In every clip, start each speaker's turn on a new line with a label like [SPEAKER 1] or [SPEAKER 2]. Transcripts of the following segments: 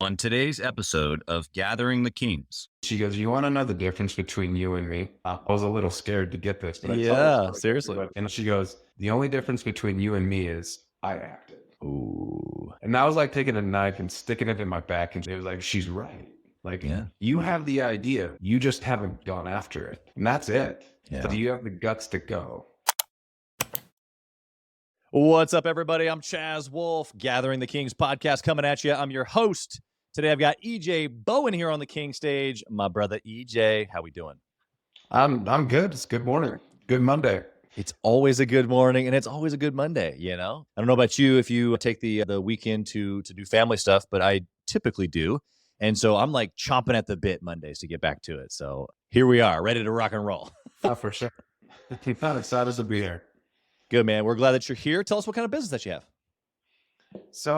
[SPEAKER 1] On today's episode of Gathering the Kings.
[SPEAKER 2] She goes, "You want to know the difference between you and me?" I was a little scared to get this, but I tell her
[SPEAKER 3] Yeah,
[SPEAKER 2] story to
[SPEAKER 3] seriously.
[SPEAKER 2] everybody. And she goes, "The only difference between you and me is I acted."
[SPEAKER 3] Ooh.
[SPEAKER 2] And that was like taking a knife and sticking it in my back. And it was like, she's right. Like,
[SPEAKER 3] Yeah.
[SPEAKER 2] you have the idea. You just haven't gone after it. And that's it.
[SPEAKER 3] Yeah.
[SPEAKER 2] So do you have the guts to go?
[SPEAKER 3] What's up, everybody? I'm Chaz Wolf, Gathering the Kings podcast coming at you. I'm your host. Today I've got EJ Bowen here on the King stage. My brother EJ, how we doing?
[SPEAKER 2] I'm good. It's good morning. Good Monday.
[SPEAKER 3] It's always a good morning, and it's always a good Monday, you know? I don't know about you if you take the weekend to do family stuff, but I typically do. And so I'm like chomping at the bit Mondays to get back to it. So here we are, ready to rock and roll.
[SPEAKER 2] Oh, for sure. I'm excited to be here.
[SPEAKER 3] Good, man. We're glad that you're here. Tell us what kind of business that you have.
[SPEAKER 2] So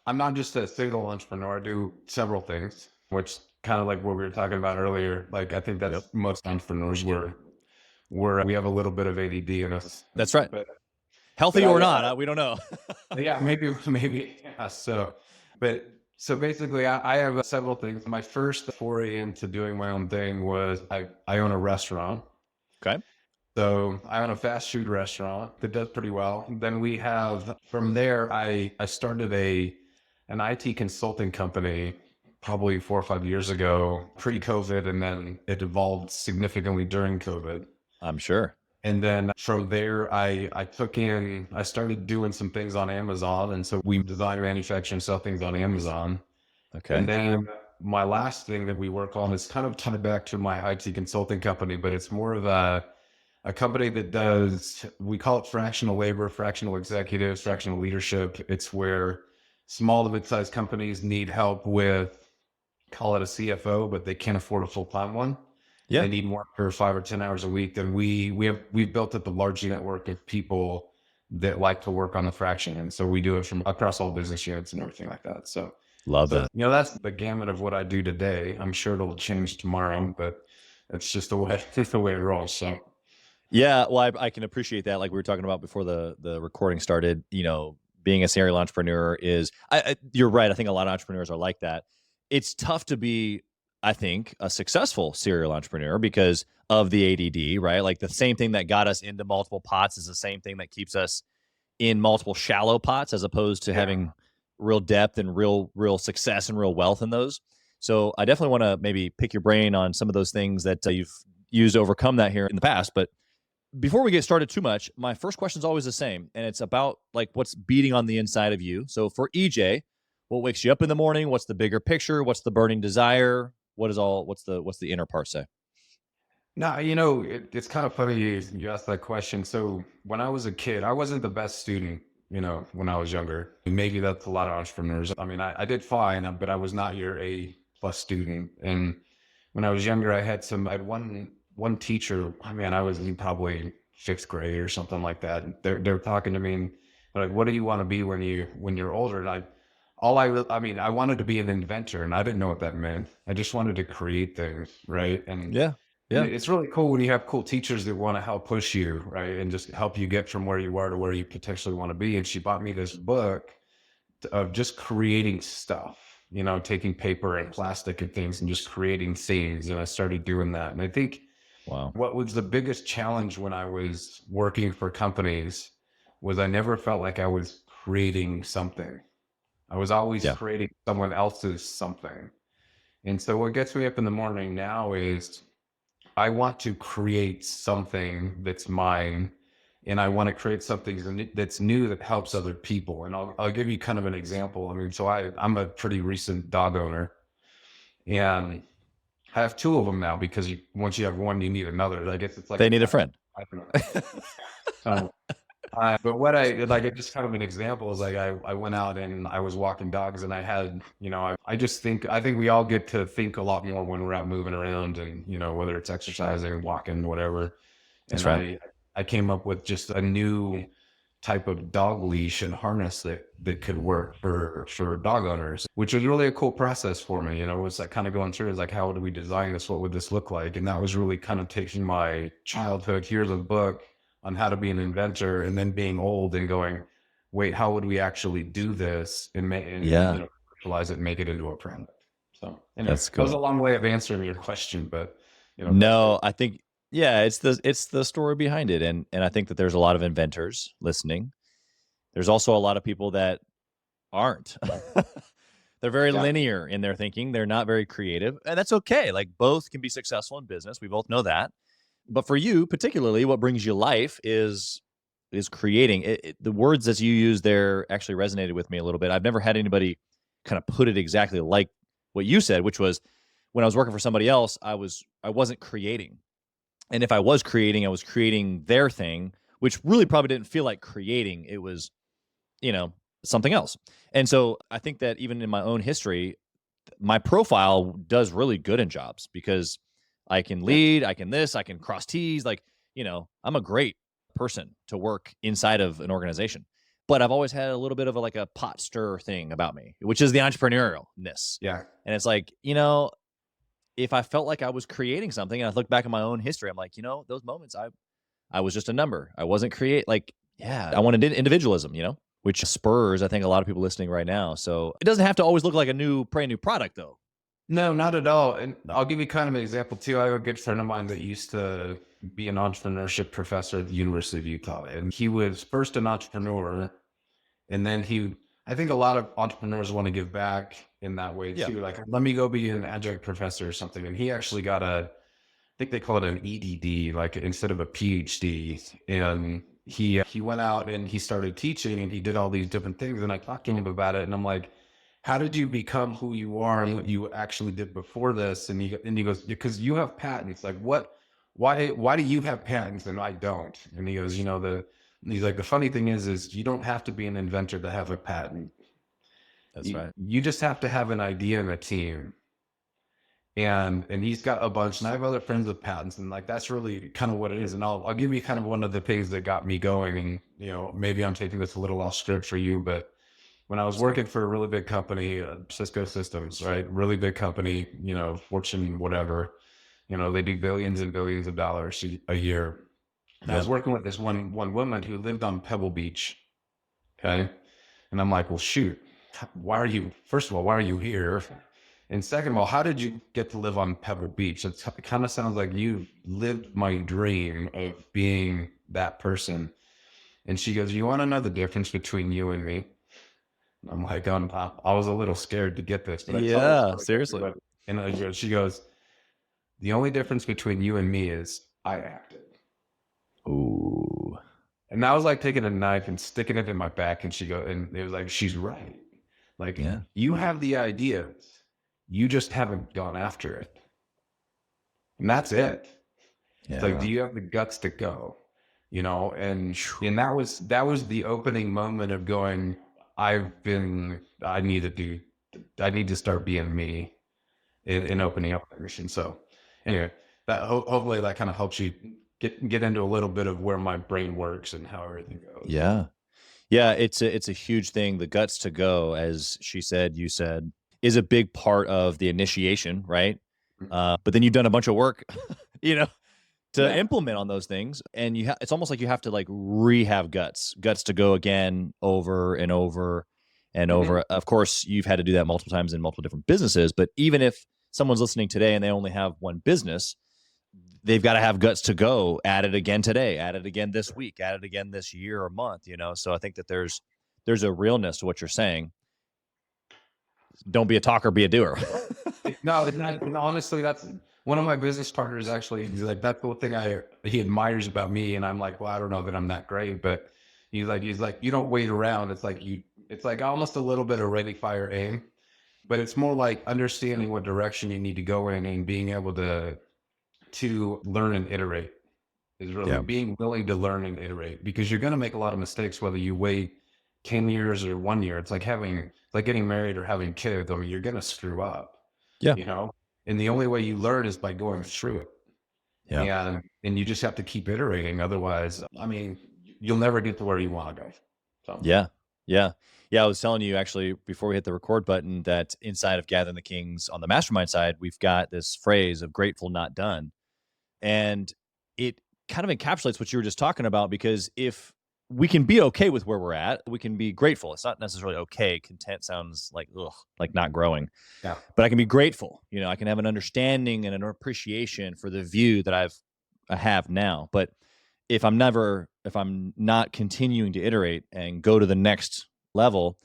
[SPEAKER 2] I'm not just a single entrepreneur. I do several things, which kind of like what we were talking about earlier. Like, I think that's most entrepreneurs we have a little bit of ADD in us.
[SPEAKER 3] That's right.
[SPEAKER 2] But,
[SPEAKER 3] Healthy or not, we don't know.
[SPEAKER 2] yeah, maybe. Yeah. So basically I have several things. My first foray into doing my own thing was I own a restaurant.
[SPEAKER 3] Okay.
[SPEAKER 2] So I own a fast food restaurant that does pretty well. Then we have, from there, I started an IT consulting company probably 4 or 5 years ago, pre-COVID, and then it evolved significantly during COVID.
[SPEAKER 3] I'm sure.
[SPEAKER 2] And then from there, I started doing some things on Amazon. And so we design, manufacture, and sell things on Amazon.
[SPEAKER 3] Okay.
[SPEAKER 2] And then my last thing that we work on is kind of tied back to my IT consulting company, but it's more of a company that does, we call it fractional labor, fractional executives, fractional leadership. It's where small to mid-sized companies need help with, call it a CFO, but they can't afford a full-time one.
[SPEAKER 3] Yeah.
[SPEAKER 2] They need more for 5 or 10 hours a week. Then we've built up a large network of people that like to work on the fraction. And so we do it from across all business units and everything like that. So
[SPEAKER 3] love that.
[SPEAKER 2] You know, that's the gamut of what I do today. I'm sure it'll change tomorrow, but it's just the way it rolls. So
[SPEAKER 3] yeah, well, I can appreciate that. Like we were talking about before the recording started, you know, being a serial entrepreneur is, you're right. I think a lot of entrepreneurs are like that. It's tough to be, I think, a successful serial entrepreneur because of the ADD, right? Like the same thing that got us into multiple pots is the same thing that keeps us in multiple shallow pots, as opposed to having real depth and real success and real wealth in those. So I definitely want to maybe pick your brain on some of those things that you've used to overcome that here in the past. But before we get started too much, my first question is always the same, and it's about like what's beating on the inside of you. So for EJ, what wakes you up in the morning? What's the bigger picture? What's the burning desire? What's the inner part say?
[SPEAKER 2] now, you know, it's kind of funny you asked that question. So when I was a kid, I wasn't the best student, you know, when I was younger. Maybe that's a lot of entrepreneurs. I mean, I did fine, but I was not your A+ student. And when I was younger, I had one teacher. I mean, I was in probably 5th grade or something like that. They're talking to me and they're like, "What do you want to be when you're older?" And I wanted to be an inventor, and I didn't know what that meant. I just wanted to create things, right? And
[SPEAKER 3] Yeah.
[SPEAKER 2] it's really cool when you have cool teachers that want to help push you, right, and just help you get from where you are to where you potentially want to be. And she bought me this book of just creating stuff, you know, taking paper and plastic and things and just creating things. And I started doing that. And I think
[SPEAKER 3] Wow.
[SPEAKER 2] what was the biggest challenge when I was working for companies was I never felt like I was creating something. I was always creating someone else's something. And so what gets me up in the morning now is I want to create something that's mine, and I want to create something that's new that helps other people. And I'll give you kind of an example. I mean, so I'm a pretty recent dog owner, and I have 2 of them now because once you have one, you need another. I guess it's like
[SPEAKER 3] They need a friend.
[SPEAKER 2] I don't know. But what it's just kind of an example is like I went out and I was walking dogs, and I had, you know, I think we all get to think a lot more when we're out moving around, and, you know, whether it's exercising, walking, whatever.
[SPEAKER 3] That's
[SPEAKER 2] And
[SPEAKER 3] right.
[SPEAKER 2] I came up with just a new type of dog leash and harness that could work for dog owners, which was really a cool process for me. You know, it was like kind of going through, is like, how do we design this? What would this look like? And that was really kind of taking my childhood, here's a book on how to be an inventor, and then being old and going, wait, how would we actually do this and
[SPEAKER 3] Yeah.
[SPEAKER 2] you know, commercialize it and make it into a product. So anyway,
[SPEAKER 3] That's
[SPEAKER 2] that was a
[SPEAKER 3] cool.
[SPEAKER 2] long way of answering your question, but
[SPEAKER 3] No, I think, yeah, it's the story behind it. And I think that there's a lot of inventors listening. There's also a lot of people that aren't. They're very
[SPEAKER 2] yeah,
[SPEAKER 3] linear in their thinking. They're not very creative. And that's okay. Like both can be successful in business. We both know that. But for you, particularly, what brings you life is creating. The words that you use there actually resonated with me a little bit. I've never had anybody kind of put it exactly like what you said, which was when I was working for somebody else, I wasn't creating. And if I was creating their thing, which really probably didn't feel like creating. It was, you know, something else. And so I think that even in my own history, my profile does really good in jobs because I can
[SPEAKER 2] yeah,
[SPEAKER 3] lead, I can this, I can cross T's. Like, I'm a great person to work inside of an organization. But I've always had a little bit of like a pot stir thing about me, which is the entrepreneurialness.
[SPEAKER 2] yeah.
[SPEAKER 3] And it's like, if I felt like I was creating something and I look back at my own history, I'm like, those moments I was just a number. I wasn't I wanted individualism, which spurs, I think, a lot of people listening right now. So it doesn't have to always look like a brand new product though.
[SPEAKER 2] No, not at all. And I'll give you kind of an example too. I have a good friend of mine that used to be an entrepreneurship professor at the University of Utah, and he was first an entrepreneur, and then I think a lot of entrepreneurs want to give back in that way
[SPEAKER 3] Yeah.
[SPEAKER 2] too. Like, let me go be an adjunct professor or something. And he actually got I think they call it an EDD, like instead of a PhD. And he went out and he started teaching and he did all these different things. And I talked to him about it, and I'm like, how did you become who you are and what you actually did before this? And he goes, because you have patents. Like, why do you have patents and I don't? And he goes, he's like, the funny thing is you don't have to be an inventor to have a patent.
[SPEAKER 3] That's right.
[SPEAKER 2] You just have to have an idea and a team. And he's got a bunch, and I have other friends with patents, and like that's really kind of what it is. And I'll give you kind of one of the things that got me going. And maybe I'm taking this a little off script for you, but when I was working for a really big company, Cisco Systems, right? Really big company, Fortune, whatever, they do billions and billions of dollars a year. And I was working with this one woman who lived on Pebble Beach. Okay. And I'm like, well, shoot, first of all, why are you here? And second of all, how did you get to live on Pebble Beach? It kind of sounds like you lived my dream of being that person. And she goes, you want to know the difference between you and me? I'm like, I was a little scared to get this, but
[SPEAKER 3] Yeah, seriously.
[SPEAKER 2] And she goes, the only difference between you and me is I acted.
[SPEAKER 3] Ooh.
[SPEAKER 2] And I was like taking a knife and sticking it in my back, and and it was like, she's right. Like, you have the ideas, you just haven't gone after it. And that's it.
[SPEAKER 3] Yeah.
[SPEAKER 2] It's like, do you have the guts to go? And that was the opening moment of going, I need to start being me in opening up that mission. So anyway, that hopefully that kind of helps you get into a little bit of where my brain works and how everything goes.
[SPEAKER 3] Yeah. Yeah. It's a huge thing. The guts to go, as she said, you said, is a big part of the initiation, right? But then you've done a bunch of work, to implement on those things. And it's almost like you have to like rehab guts to go again over and over and over. Of course, you've had to do that multiple times in multiple different businesses, but even if someone's listening today and they only have one business, they've got to have guts to go at it again today, at it again this week, at it again this year or month, So I think that there's a realness to what you're saying. Don't be a talker, be a doer.
[SPEAKER 2] No, it's not. Honestly, that's one of my business partners. Actually, he's like, that's the one thing he admires about me, and I'm like, well, I don't know that I'm that great, but he's like, you don't wait around. It's like almost a little bit of ready, fire, aim, but it's more like understanding what direction you need to go in and being able to learn and iterate is really being willing to learn and iterate, because you're going to make a lot of mistakes whether you wait 10 years or 1 year. It's like getting married or having kids. I mean, you're going to screw up.
[SPEAKER 3] Yeah.
[SPEAKER 2] And the only way you learn is by going through it.
[SPEAKER 3] Yeah.
[SPEAKER 2] And you just have to keep iterating. Otherwise, I mean, you'll never get to where you want to go. So.
[SPEAKER 3] Yeah. I was telling you actually before we hit the record button that inside of Gathering the Kings on the Mastermind side, we've got this phrase of grateful, not done. And it kind of encapsulates what you were just talking about, because if we can be okay with where we're at. We can be grateful. It's not necessarily okay. Content sounds like, ugh, like not growing.
[SPEAKER 2] Yeah.
[SPEAKER 3] But I can be grateful. You know, I can have an understanding and an appreciation for the view that I have now. But if I'm not continuing to iterate and go to the next level,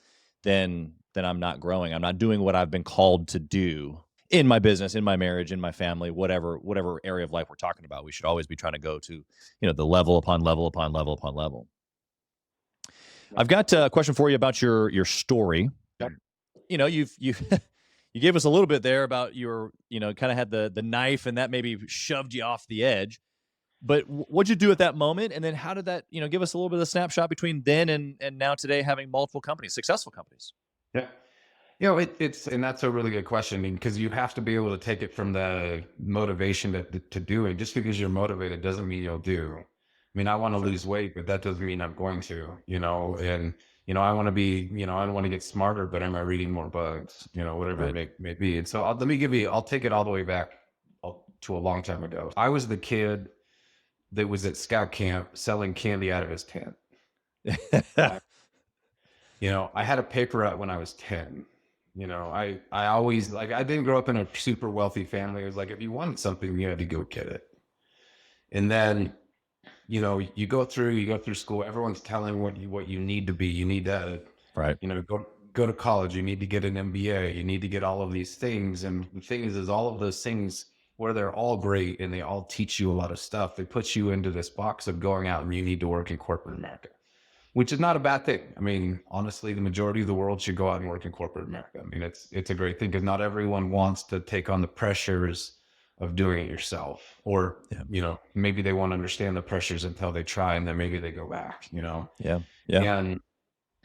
[SPEAKER 3] then I'm not growing. I'm not doing what I've been called to do in my business, in my marriage, in my family, whatever area of life we're talking about. We should always be trying to go to, the level upon level upon level upon level. I've got a question for you about your story.
[SPEAKER 2] Yep.
[SPEAKER 3] You gave us a little bit there about your, kind of had the knife and that maybe shoved you off the edge. But what'd you do at that moment? And then how did that, give us a little bit of a snapshot between then and now today, having multiple companies, successful companies?
[SPEAKER 2] Yeah. And that's a really good question, because you have to be able to take it from the motivation to do it. Just because you're motivated doesn't mean you'll do. I mean, I want to lose weight, but that doesn't mean I'm going to, and, I want to be, I want to get smarter, but am I reading more books, whatever it may be. And so I'll take it all the way back to a long time ago. I was the kid that was at scout camp selling candy out of his tent. I had a paper route when I was 10. I always, I didn't grow up in a super wealthy family. It was like, if you wanted something, you had to go get it. And then, you go through school, everyone's telling what you need to be. You need to, go to college. You need to get an MBA. You need to get all of these things. And the thing is all of those things, where they're all great and they all teach you a lot of stuff, they put you into this box of going out and you need to work in corporate America, which is not a bad thing. I mean, honestly, the majority of the world should go out and work in corporate America. I mean, it's a great thing, because not everyone wants to take on the pressures of doing it yourself, or, maybe they won't understand the pressures until they try, and then maybe they go back,
[SPEAKER 3] Yeah.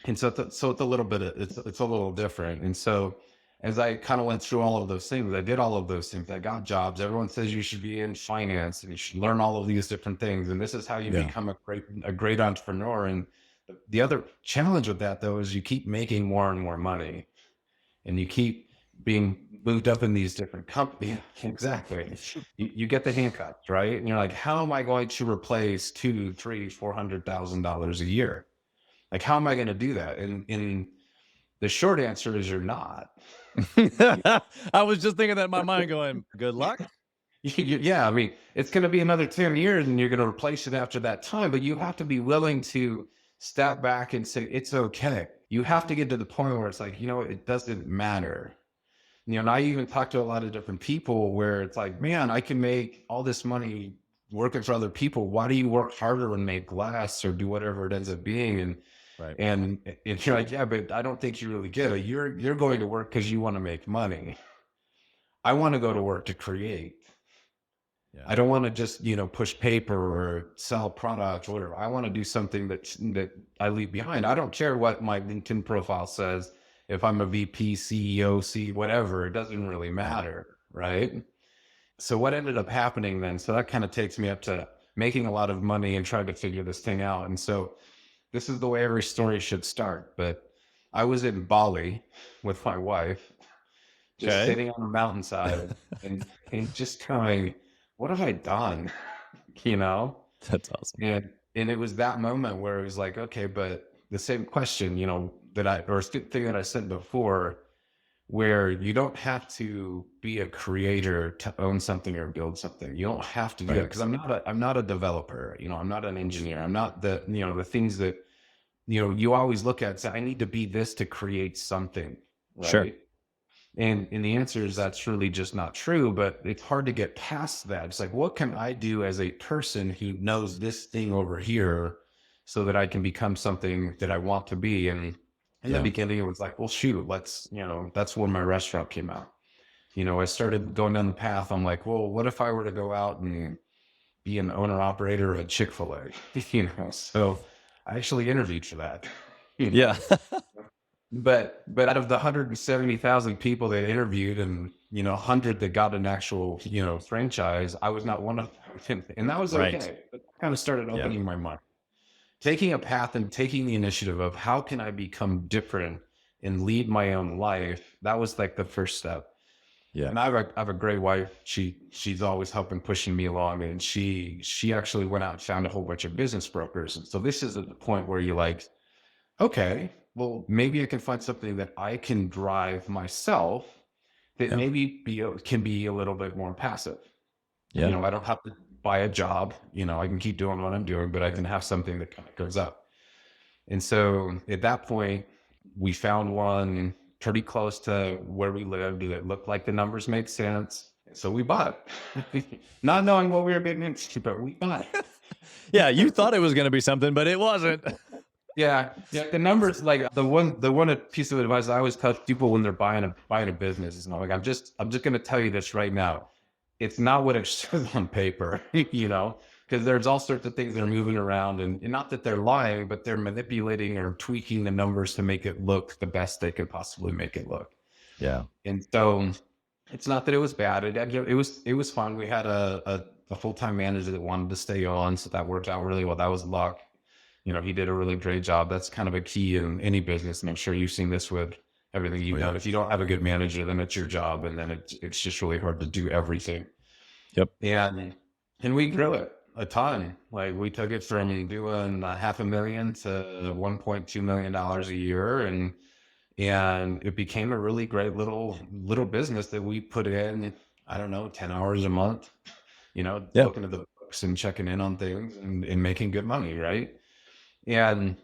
[SPEAKER 2] And so it's a little bit, it's a little different. And so as I kind of went through all of those things, I did all of those things. I got jobs. Everyone says you should be in finance and you should learn all of these different things. And this is how you become a great entrepreneur. And the other challenge with that, though, is you keep making more and more money, and you keep being moved up in these different companies. Exactly. You get the handcuffs, right? And you're like, how am I going to replace $200,000, $300,000, $400,000 a year? Like, how am I going to do that? And the short answer is you're not.
[SPEAKER 3] I was just thinking that in my mind, going, good luck.
[SPEAKER 2] Yeah, I mean, it's going to be another 10 years and you're going to replace it after that time, but you have to be willing to step back and say, it's okay. You have to get to the point where it's like, it doesn't matter. And I even talk to a lot of different people where it's like, man, I can make all this money working for other people. Why do you work harder and make less, or do whatever it ends up being? And you're like, yeah, but I don't think you really get it. You're going to work because you want to make money. I want to go to work to create. Yeah. I don't want to just, push paper or sell product or whatever. I want to do something that I leave behind. I don't care what my LinkedIn profile says. If I'm a VP, CEO, whatever, it doesn't really matter, right? So what ended up happening then? So that kind of takes me up to making a lot of money and trying to figure this thing out. And so this is the way every story should start. But I was in Bali with my wife, just sitting on the mountainside and just going, what have I done?
[SPEAKER 3] That's awesome.
[SPEAKER 2] And it was that moment where it was like, okay, but the same question, thing that I said before, where you don't have to be a creator to own something or build something. You don't have to do it, because I'm not a developer. I'm not an engineer. I'm not the things that, you always look at and say, I need to be this to create something. Right?
[SPEAKER 3] Sure.
[SPEAKER 2] And the answer is that's really just not true, but it's hard to get past that. It's like, what can I do as a person who knows this thing over here so that I can become something that I want to be? And in the beginning, it was like, well, shoot, that's when my restaurant came out. I started going down the path. I'm like, well, what if I were to go out and be an owner operator at Chick-fil-A? So I actually interviewed for that.
[SPEAKER 3] Yeah.
[SPEAKER 2] But out of the 170,000 people they interviewed, and 100 that got an actual franchise, I was not one of them, and that was okay. Right. But I kind of started opening my mind, taking a path and taking the initiative of how can I become different and lead my own life. That was like the first step.
[SPEAKER 3] Yeah.
[SPEAKER 2] And I have a great wife. She's always helping pushing me along. And she actually went out and found a whole bunch of business brokers. And so this is at the point where you're like, okay, well, maybe I can find something that I can drive myself that
[SPEAKER 3] Yeah.
[SPEAKER 2] maybe can be a little bit more passive.
[SPEAKER 3] Yeah.
[SPEAKER 2] I don't have to buy a job. I can keep doing what I'm doing, but I can have something that kind of goes up. And so at that point, we found one pretty close to where we lived that looked like the numbers made sense. So we bought it, not knowing what we were getting into, but we bought it.
[SPEAKER 3] Yeah. You thought it was going to be something, but it wasn't.
[SPEAKER 2] Yeah. The numbers, like the one piece of advice I always tell people when they're buying a business is, like, I'm just going to tell you this right now. It's not what it says on paper, because there's all sorts of things that are moving around, and not that they're lying, but they're manipulating or tweaking the numbers to make it look the best they could possibly make it look.
[SPEAKER 3] Yeah.
[SPEAKER 2] And so it's not that it was bad. It was fun. We had a full-time manager that wanted to stay on, so that worked out really well. That was luck. He did a really great job. That's kind of a key in any business. And I'm sure you've seen this with everything you've done. If you don't have a good manager, then it's your job. And then it's just really hard to do everything.
[SPEAKER 3] Yep.
[SPEAKER 2] And we grew it a ton. Like, we took it from doing $500,000 to $1.2 million a year. And it became a really great little business that we put in, I don't know, 10 hours a month, looking at the books and checking in on things and making good money. Right. And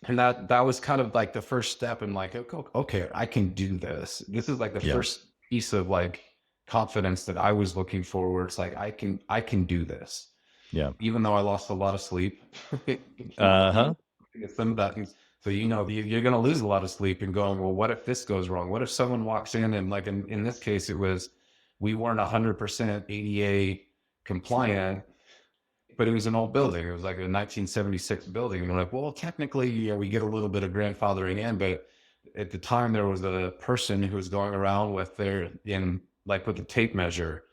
[SPEAKER 2] that was kind of like the first step in, like, okay, I can do this. This is like the first piece of like confidence that I was looking for, where it's like, I can do this.
[SPEAKER 3] Yeah.
[SPEAKER 2] Even though I lost a lot of sleep. Some of that. So, you're going to lose a lot of sleep and going, well, what if this goes wrong? What if someone walks in and, like, in this case, we weren't 100% ADA compliant, but it was an old building. It was like a 1976 building. And we're like, well, technically, we get a little bit of grandfathering in, but at the time there was a person who was going around with the tape measure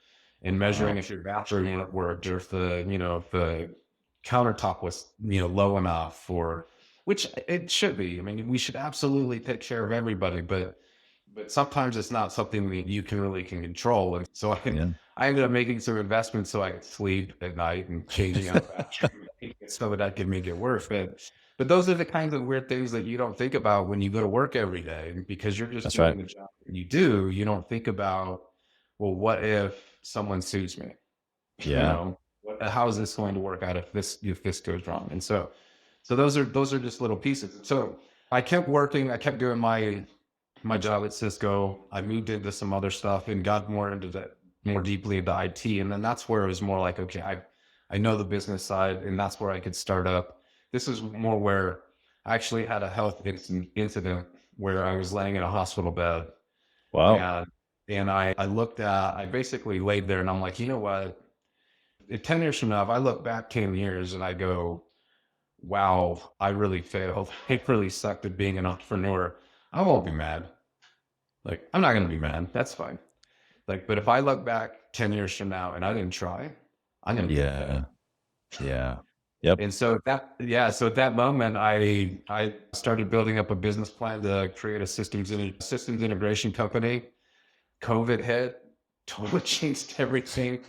[SPEAKER 2] and measuring if your bathroom worked, or if the countertop was, low enough, or, which it should be. I mean, we should absolutely take care of everybody, but sometimes it's not something that you can control. And so I ended up making some investments so I could sleep at night and changing out bathroom so that could make it worse. But those are the kinds of weird things that you don't think about when you go to work every day, because you're just doing the job that you do. You don't think about, well, what if someone sues me?
[SPEAKER 3] Yeah.
[SPEAKER 2] How is this going to work out if this goes wrong? And so those are just little pieces. So I kept working. I kept doing my job at Cisco. I moved into some other stuff and got more deeply into IT. And then that's where it was more like, okay, I know the business side, and that's where I could start up. This is more where I actually had a health incident where I was laying in a hospital bed.
[SPEAKER 3] Wow.
[SPEAKER 2] And I basically laid there and I'm like, you know what? 10 years from now, if I look back 10 years and I go, wow, I really failed. It really sucked at being an entrepreneur. I won't be mad. Like, I'm not going to be mad. That's fine. Like, but if I look back 10 years from now and I didn't try, I'm going to be mad.
[SPEAKER 3] Yeah. Yep.
[SPEAKER 2] And so at that moment, I started building up a business plan to create a systems integration company. COVID hit, totally changed everything,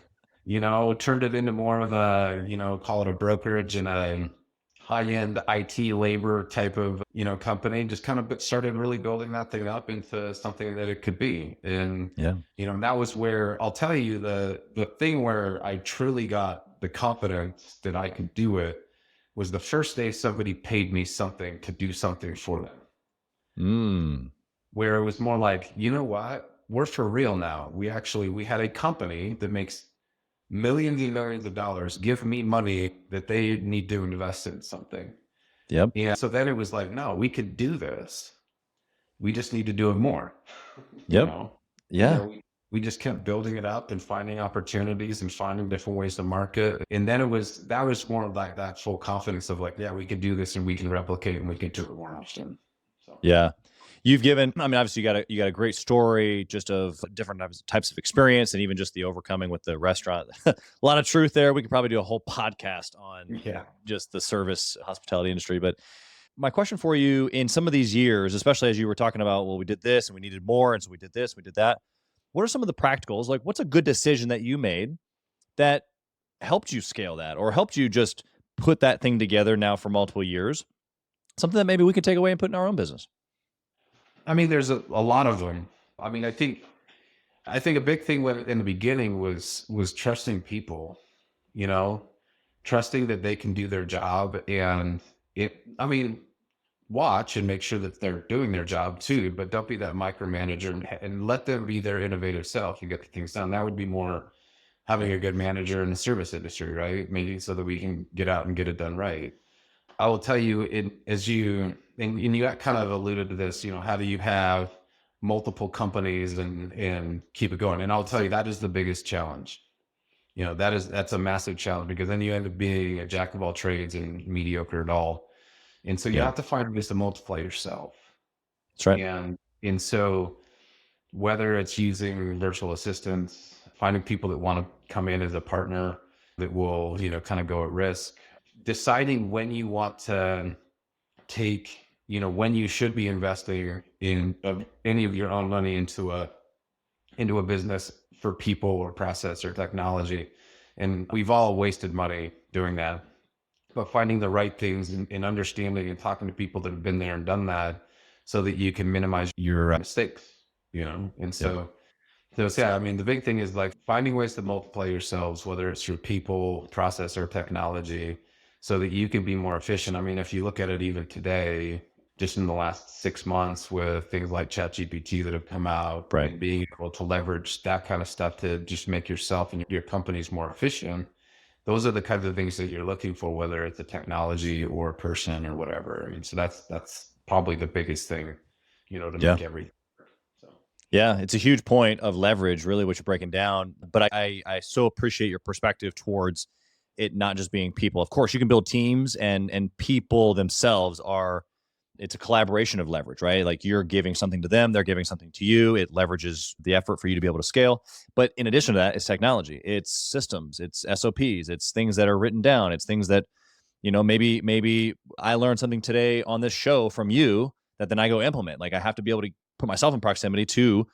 [SPEAKER 2] turned it into more of a, call it a brokerage and a high-end IT labor type of, company. Just kind of started really building that thing up into something that it could be. And, that was where, I'll tell you, the thing where I truly got the confidence that I could do it was the first day somebody paid me something to do something for them. Where it was more like, you know what? We're for real now. We had a company that makes millions and millions of dollars give me money that they need to invest in something.
[SPEAKER 3] Yep.
[SPEAKER 2] Yeah. So then it was like, no, we could do this. We just need to do it more.
[SPEAKER 3] Yep.
[SPEAKER 2] We just kept building it up and finding opportunities and finding different ways to market. And then that was more like that full confidence of like, yeah, we can do this and we can replicate and we can do it more often. So.
[SPEAKER 3] Yeah. You've given, I mean, obviously you got a great story just of different types of experience, and even just the overcoming with the restaurant. A lot of truth there. We could probably do a whole podcast on just the service hospitality industry. But my question for you, in some of these years, especially as you were talking about, well, we did this and we needed more, and so we did this, we did that. what are some of the practicals? Like, what's a good decision that you made that helped you scale that or helped you just put that thing together now for multiple years? Something that maybe we could take away and put in our own business.
[SPEAKER 2] I mean, there's a lot of them. I mean, I think a big thing in the beginning was trusting people, you know, trusting that they can do their job. And I mean, watch and make sure that they're doing their job too, but don't be that micromanager, and let them be their innovative self and get the things done. That would be more having a good manager in the service industry, right? Maybe so that we can get out and get it done right. I will tell you, and you got kind of alluded to this, you know, how do you have multiple companies and keep it going? And I'll tell you, that is the biggest challenge. You know, that's a massive challenge, because then you end up being a jack of all trades and mediocre at all. And so you have to find ways to multiply yourself.
[SPEAKER 3] That's right.
[SPEAKER 2] And so whether it's using virtual assistants, finding people that want to come in as a partner that will, you know, kind of go at risk, deciding when you want to take, you know, when you should be investing in any of your own money into a business for people or process or technology. And we've all wasted money doing that, but finding the right things and understanding and talking to people that have been there and done that so that you can minimize your mistakes, you know? And so yeah, I mean, the big thing is like finding ways to multiply yourselves, whether it's through people, process, or technology, so that you can be more efficient. I mean, if you look at it even today, just in the last 6 months with things like ChatGPT that have come out,
[SPEAKER 3] Right.
[SPEAKER 2] and being able to leverage that kind of stuff to just make yourself and your companies more efficient, those are the kinds of things that you're looking for, whether it's a technology or a person or whatever. I mean, so that's probably the biggest thing, you know, to make everything.
[SPEAKER 3] Yeah, it's a huge point of leverage, really, what you're breaking down. But I so appreciate your perspective towards it not just being people. Of course, you can build teams, and people themselves are. It's a collaboration of leverage, right? Like you're giving something to them, they're giving something to you. It leverages the effort for you to be able to scale. But in addition to that, it's technology, it's systems, it's SOPs, it's things that are written down, it's things that, you know, maybe I learned something today on this show from you that then I go implement. Like I have to be able to put myself in proximity to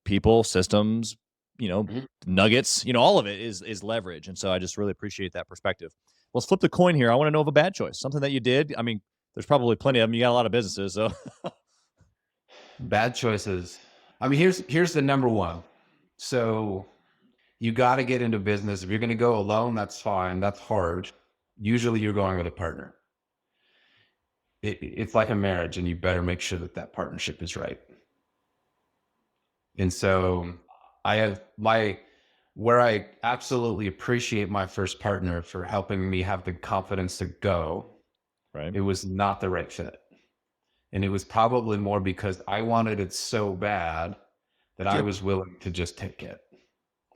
[SPEAKER 3] people, systems, you know, nuggets, you know, all of it is leverage. And so I just really appreciate that perspective. Let's flip the coin here. I want to know of a bad choice, something that you did. I mean, there's probably plenty of them. You got a lot of businesses, so
[SPEAKER 2] bad choices. I mean, here's the number one. So you got to get into business. If you're going to go alone, that's fine. That's hard. Usually you're going with a partner. It's like a marriage, and you better make sure that that partnership is right. And so where I absolutely appreciate my first partner for helping me have the confidence to go,
[SPEAKER 3] right.
[SPEAKER 2] It was not the right fit. And it was probably more because I wanted it so bad that I was willing to just take it.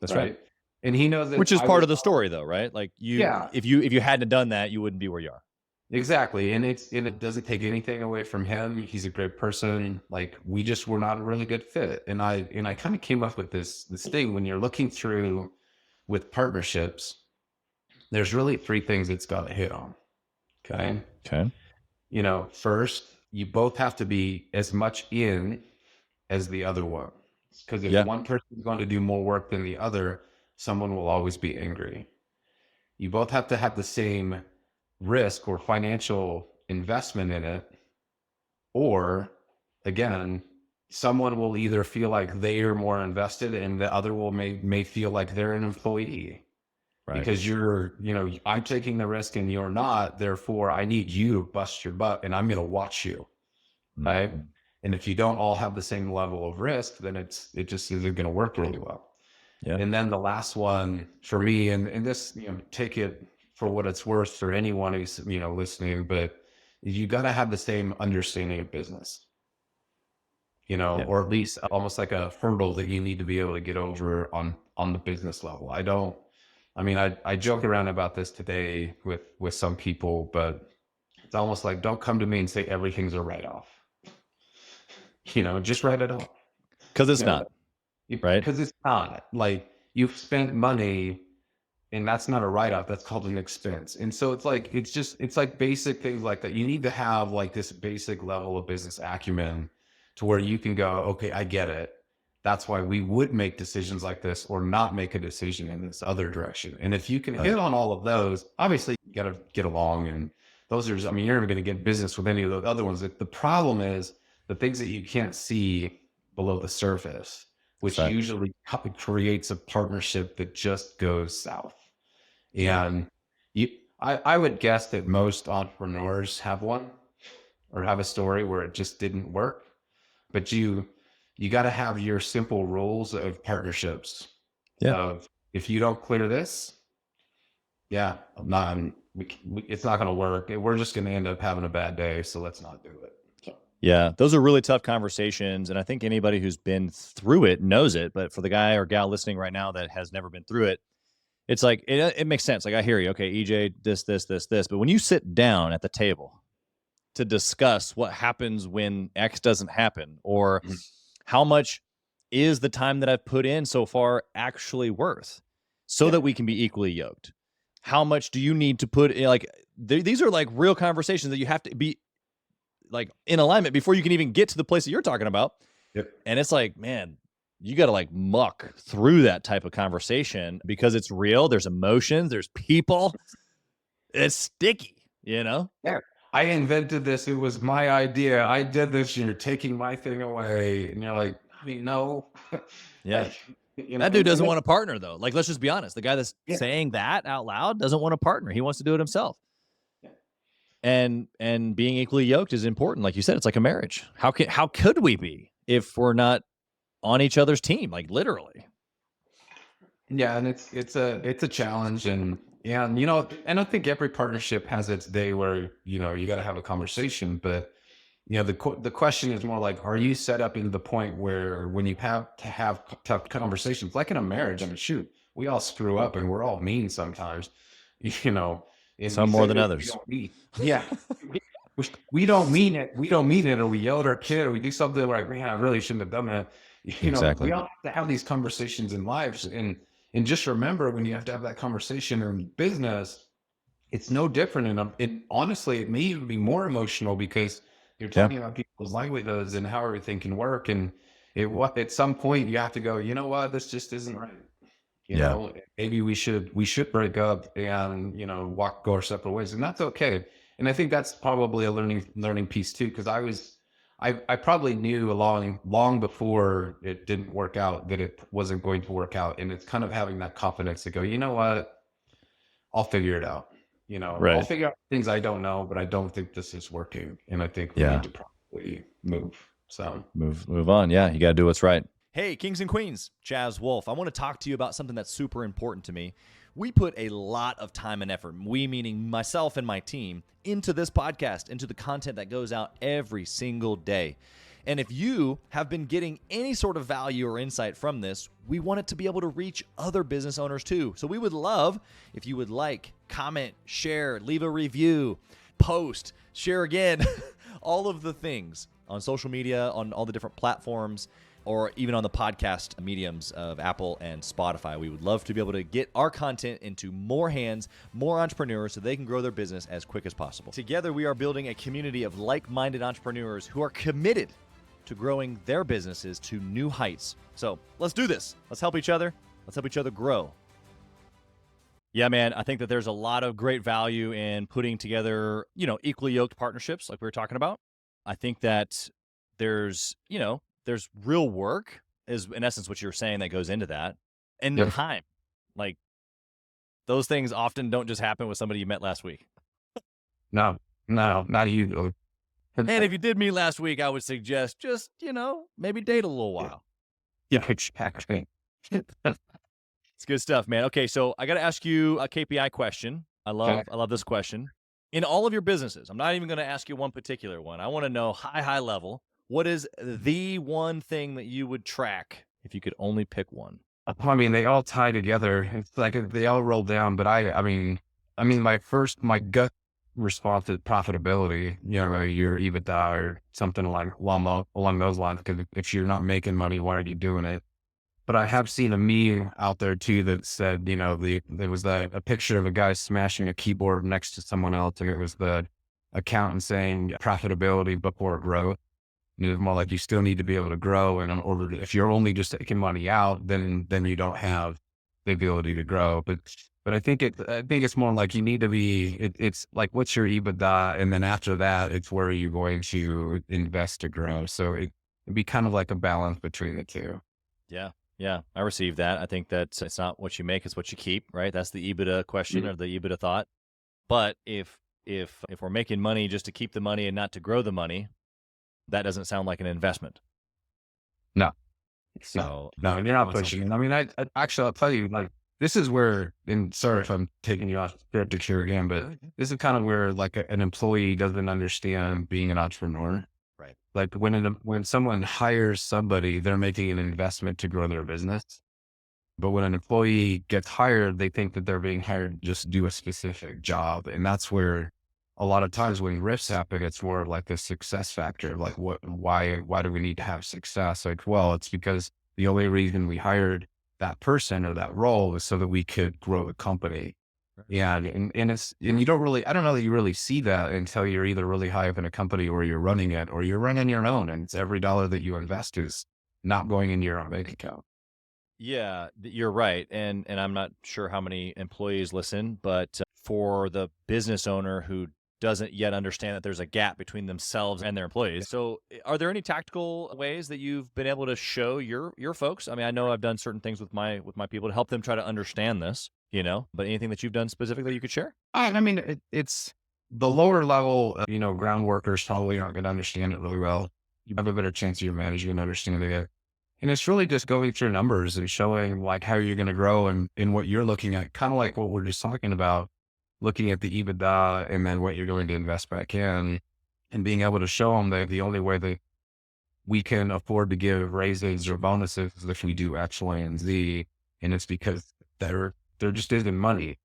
[SPEAKER 3] That's right.
[SPEAKER 2] And he knows that,
[SPEAKER 3] which is part of the story though, right? Like if you hadn't done that, you wouldn't be where you are.
[SPEAKER 2] Exactly. And it doesn't take anything away from him. He's a great person. Like we just were not a really good fit. And I kind of came up with this thing. When you're looking through with partnerships, there's really 3 things it's got to hit on. Okay. You know, first, you both have to be as much in as the other one. Because if one person is going to do more work than the other, someone will always be angry. You both have to have the same risk or financial investment in it, or again, someone will either feel like they are more invested and the other may feel like they're an employee, right? Because I'm taking the risk and you're not, therefore I need you to bust your butt and I'm going to watch you, right? And if you don't all have the same level of risk, then it just isn't going to work really well. And then the last one for me, and this, take it for what it's worth for anyone who's, listening, but you got to have the same understanding of business, or at least almost like a hurdle that you need to be able to get over on the business level. I joke around about this today with some people, but it's almost like, don't come to me and say everything's a write-off, just write it off.
[SPEAKER 3] Cause it's not, right?
[SPEAKER 2] Because it's not. Like, you've spent money, and that's not a write-off, that's called an expense. And so it's like basic things like that. You need to have like this basic level of business acumen to where you can go, okay, I get it. that's why we would make decisions like this or not make a decision in this other direction. And if you can hit on all of those, obviously you got to get along. And those are, I mean, you're never going to get business with any of those other ones. The problem is the things that you can't see below the surface, which usually creates a partnership that just goes south. And I would guess that most entrepreneurs have one or have a story where it just didn't work. But you got to have your simple rules of partnerships. Of if you don't clear this, it's not going to work. We're just going to end up having a bad day. So let's not do it.
[SPEAKER 3] Yeah, those are really tough conversations. And I think anybody who's been through it knows it. But for the guy or gal listening right now that has never been through it, it's like, it makes sense. Like, I hear you. Okay, EJ, this. But when you sit down at the table to discuss what happens when X doesn't happen, or how much is the time that I've put in so far actually worth, so that we can be equally yoked? How much do you need to put in? Like, these are like real conversations that you have to be like in alignment before you can even get to the place that you're talking about. And it's like, man, you got to like muck through that type of conversation because it's real. There's emotions, there's people. It's sticky, you know?
[SPEAKER 2] Yeah. I invented this. It was my idea. I did this. You're taking my thing away. And you're like, I mean, no.
[SPEAKER 3] Yeah. That dude doesn't want a partner though. Like, let's just be honest. The guy that's saying that out loud doesn't want a partner. He wants to do it himself. And being equally yoked is important. Like you said, it's like a marriage. How could we be if we're not on each other's team? Like, literally.
[SPEAKER 2] Yeah, and it's a challenge, and you know, I don't think every partnership has its day where you know you got to have a conversation, but you know, the question is more like, are you set up into the point where when you have to have tough conversations, like in a marriage? I mean, shoot, we all screw up and we're all mean sometimes, you know.
[SPEAKER 3] Some more than others.
[SPEAKER 2] We don't mean it. We don't mean it, or we yell at our kid, or we do something like, man, I really shouldn't have done that. You know, we all have to have these conversations in lives, and just remember when you have to have that conversation in business, it's no different. And honestly, it may even be more emotional because you're talking about people's livelihoods and how everything can work. And at some point you have to go, you know what, this just isn't right. You know, maybe we should break up and, you know, go our separate ways, and that's okay. And I think that's probably a learning piece too, because I probably knew long before it didn't work out that it wasn't going to work out. And it's kind of having that confidence to go, you know what, I'll figure it out. You know, I'll figure out things I don't know, but I don't think this is working. And I think we need to probably move. So
[SPEAKER 3] move on. Yeah, you got to do what's right. Hey, kings and queens, Chaz Wolf. I want to talk to you about something that's super important to me. We put a lot of time and effort, we meaning myself and my team, into this podcast, into the content that goes out every single day. And if you have been getting any sort of value or insight from this, we want it to be able to reach other business owners too. So we would love if you would like, comment, share, leave a review, post, share again, all of the things on social media, on all the different platforms, or even on the podcast mediums of Apple and Spotify. We would love to be able to get our content into more hands, more entrepreneurs, so they can grow their business as quick as possible. Together, we are building a community of like-minded entrepreneurs who are committed to growing their businesses to new heights. So let's do this. Let's help each other. Let's help each other grow. Yeah, man, I think that there's a lot of great value in putting together, you know, equally yoked partnerships like we were talking about. I think that there's real work, is in essence what you're saying, that goes into that. And time. Like, those things often don't just happen with somebody you met last week.
[SPEAKER 2] No, not you.
[SPEAKER 3] And if you did meet last week, I would suggest just, you know, maybe date a little while.
[SPEAKER 2] Yeah, exactly.
[SPEAKER 3] It's good stuff, man. Okay, so I got to ask you a KPI question. I love this question. In all of your businesses, I'm not even going to ask you one particular one. I want to know high level, what is the one thing that you would track if you could only pick one?
[SPEAKER 2] I mean, they all tie together. It's like they all roll down. But I mean, my gut response is profitability. You know, your EBITDA or something along those lines. Because if you're not making money, why are you doing it? But I have seen a meme out there too that said, you know, there was a picture of a guy smashing a keyboard next to someone else, and it was the accountant saying profitability before growth. It's more like you still need to be able to grow. And in order to, if you're only just taking money out, then you don't have the ability to grow. But I think it's more like you need to be, it's like, what's your EBITDA? And then after that, it's where you're going to invest to grow. So it'd be kind of like a balance between the two.
[SPEAKER 3] Yeah. Yeah. I received that. I think that it's not what you make, it's what you keep, right? That's the EBITDA question or the EBITDA thought. But if we're making money just to keep the money and not to grow the money, that doesn't sound like an investment.
[SPEAKER 2] No,
[SPEAKER 3] So
[SPEAKER 2] no, you're not pushing it. I mean, I actually, I'll tell you, like, this is where, and sorry if I'm taking you off the here again, but this is kind of where like an employee doesn't understand being an entrepreneur.
[SPEAKER 3] right.
[SPEAKER 2] Like when someone hires somebody, they're making an investment to grow their business. But when an employee gets hired, they think that they're being hired to just do a specific job. And that's where a lot of times when rifts happen, it's more of like a success factor. Like why do we need to have success? Like, well, it's because the only reason we hired that person or that role was so that we could grow the company. Yeah. And you don't really, I don't know that you really see that until you're either really high up in a company or you're running it or you're running your own. And it's every dollar that you invest is not going into your own bank account.
[SPEAKER 3] Yeah, you're right. And I'm not sure how many employees listen, but for the business owner who doesn't yet understand that there's a gap between themselves and their employees. So are there any tactical ways that you've been able to show your folks? I mean, I know I've done certain things with my people to help them try to understand this, but anything that you've done specifically you could share?
[SPEAKER 2] I mean, it's the lower level, ground workers probably aren't going to understand it really well. You have a better chance of your management understanding it. And it's really just going through numbers and showing like how you're going to grow and what you're looking at, kind of like what we're just talking about, looking at the EBITDA and then what you're going to invest back in and being able to show them that the only way that we can afford to give raises or bonuses is if we do X, Y, and Z. And it's because there just isn't money,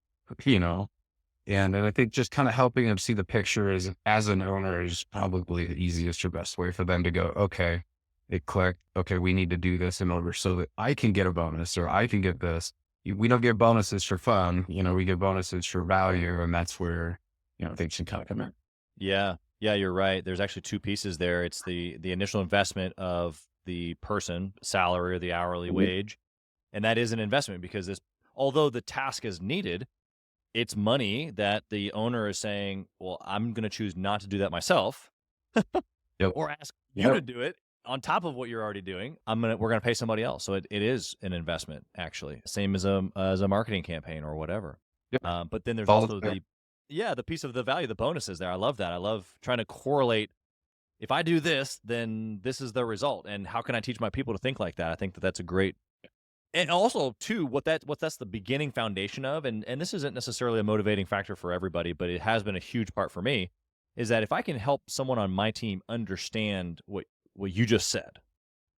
[SPEAKER 2] And I think just kind of helping them see the picture as an owner is probably the easiest or best way for them to go, okay, it clicked. Okay, we need to do this in order so that I can get a bonus or I can get this. We don't get bonuses for fun, we get bonuses for value. And that's where, things can kind of come in.
[SPEAKER 3] Yeah. Yeah, you're right. There's actually two pieces there. It's the initial investment of the person salary or the hourly wage. And that is an investment because although the task is needed, it's money that the owner is saying, well, I'm going to choose not to do that myself or ask you to do it on top of what you're already doing. We're going to pay somebody else. So it is an investment actually. Same as a marketing campaign or whatever. But then there's also the piece of the value, the bonuses there. I love that. I love trying to correlate. If I do this, then this is the result. And how can I teach my people to think like that? I think that's a great. And also, too, what that's the beginning foundation of, and this isn't necessarily a motivating factor for everybody, but it has been a huge part for me, is that if I can help someone on my team understand what you just said,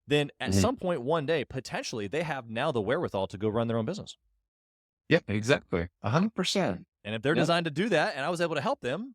[SPEAKER 3] then at some point one day, potentially, they have now the wherewithal to go run their own business.
[SPEAKER 2] Yeah, exactly. 100%.
[SPEAKER 3] And if they're designed to do that, and I was able to help them,